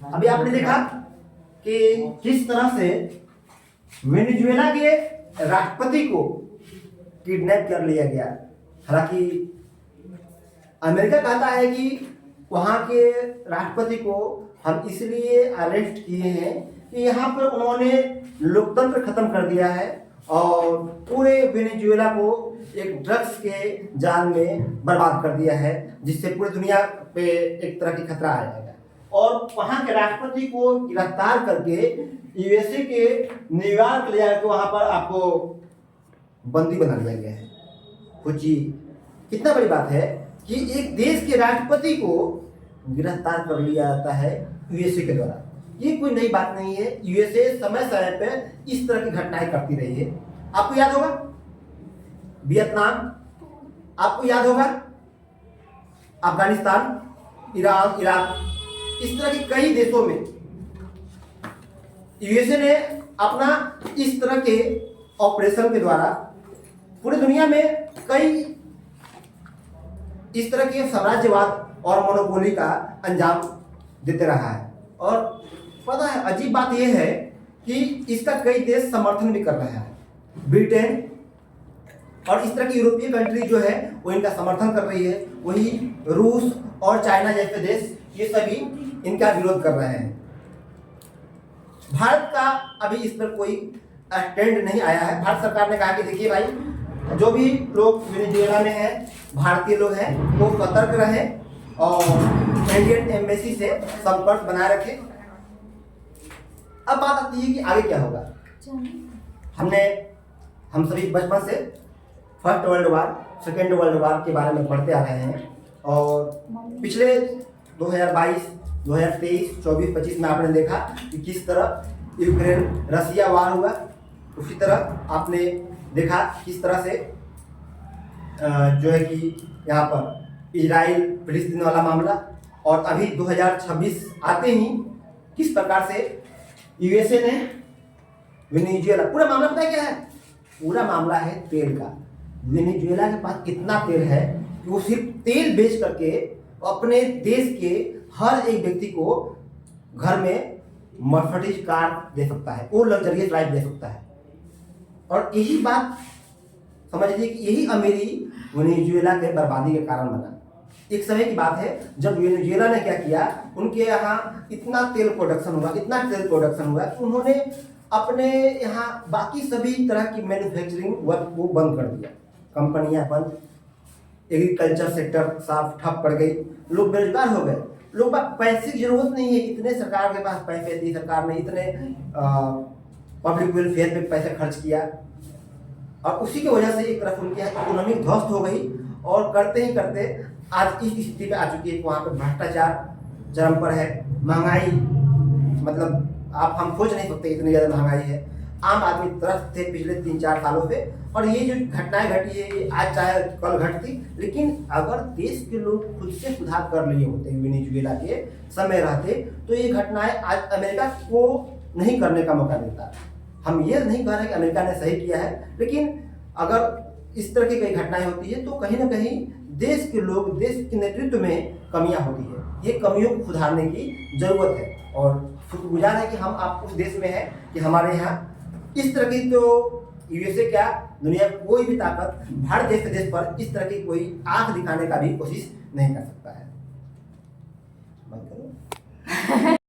अभी आपने देखा कि किस तरह से वेनेजुएला के राष्ट्रपति को किडनैप कर लिया गया। हालांकि अमेरिका कहता है कि वहां के राष्ट्रपति को हम इसलिए अरेस्ट किए हैं कि यहाँ पर उन्होंने लोकतंत्र खत्म कर दिया है और पूरे वेनेजुएला को एक ड्रग्स के जाल में बर्बाद कर दिया है, जिससे पूरी दुनिया पे एक तरह की खतरा आ जाएगा। और वहाँ के राष्ट्रपति को गिरफ्तार करके यूएसए के न्यूयॉर्क ले जाकर वहाँ पर आपको बंदी बना दिया गया है। सोचिए कितना बड़ी बात है कि एक देश के राष्ट्रपति को गिरफ्तार कर लिया जाता है यूएसए के द्वारा। ये कोई नई बात नहीं है। यूएसए समय समय पे इस तरह की घटनाएं करती रही है। आपको याद होगा वियतनाम, आपको याद होगा अफगानिस्तान, ईरान, इराक, इस तरह के कई देशों में यूएसए ने अपना इस तरह के ऑपरेशन के द्वारा पूरी दुनिया में कई इस तरह के साम्राज्यवाद और मोनोपोली का अंजाम देते रहा है। और पता है अजीब बात यह है कि इसका कई देश समर्थन भी कर रहे हैं। ब्रिटेन और इस तरह की यूरोपीय कंट्री जो है वो इनका समर्थन कर रही है। वही रूस और चाइना जैसे देश ये सभी इनका विरोध कर रहे हैं। भारत का अभी इस पर कोई स्टैंड नहीं आया है। भारत सरकार ने कहा कि देखिए भाई, जो भी लोग वेनेजुएला में हैं, भारतीय लोग हैं, वो सतर्क रहें और इंडियन एम्बेसी से संपर्क बनाए रखें। अब बात आती है कि आगे क्या होगा। हम सभी बचपन से first world war, second world war के बारे में पढ़ते आ रहे हैं और पिछले 2022, 2023, 24, 25 में आपने देखा कि किस तरह यूक्रेन रसिया वार हुआ। उसी तरह आपने देखा किस तरह से जो है कि यहाँ पर इजराइल फिलिस्तीन वाला मामला, और अभी 2026 आते ही किस प्रकार से यूएसए ने वेनेजुएला, पूरा मामला पता है क्या है? पूरा मामला है तेल का। वेनेजुएला के पास इतना तेल है कि वो सिर्फ तेल बेच करके अपने देश के हर एक व्यक्ति को घर में मर्सिडीज कार दे सकता है, वो लग्जरियस लाइफ दे सकता है। और यही बात समझ लीजिए कि यही अमीरी वेनेजुएला के बर्बादी के कारण बना। एक समय की बात है जब वेनेजुएला ने क्या किया, उनके यहाँ इतना तेल प्रोडक्शन हुआ कि उन्होंने अपने यहाँ बाकी सभी तरह की मैन्युफैक्चरिंग वर्क को बंद कर दिया। कंपनियां बंद, एग्रीकल्चर सेक्टर साफ ठप पड़ गई, लोग बेरोजगार हो गए। लोग पैसे की जरूरत नहीं है, इतने सरकार के पास पैसे दी, सरकार ने इतने पब्लिक वेलफेयर पे पैसे खर्च किया और उसी की वजह से एक तरफ उनकी इकोनॉमी ध्वस्त हो गई। और करते ही करते आज इस स्थिति पे आ चुकी है कि वहाँ पे भ्रष्टाचार चरम पर है, महंगाई मतलब हम सोच नहीं सकते इतनी ज़्यादा महंगाई है। आम आदमी त्रस्त थे पिछले 3-4 सालों से, और ये जो घटनाएं घटी है ये आज चाहे कल घटती, लेकिन अगर देश के लोग खुद से सुधार कर लिए होते वेनेजुएला के समय रहते तो ये घटनाएं आज अमेरिका को नहीं करने का मौका देता। हम ये नहीं कह रहे कि अमेरिका ने सही किया है, लेकिन अगर इस तरह की कई घटनाएं होती है तो कहीं ना कहीं देश के लोग, देश के नेतृत्व में कमियां होती है। ये कमियों को सुधारने की जरूरत है और शुक्रगुजार है कि हम आप उस देश में हैं कि हमारे यहाँ इस तरह की, तो यूएसए क्या दुनिया कोई भी ताकत भारत जैसे देश पर इस तरह की कोई आंख दिखाने का भी कोशिश नहीं कर सकता है।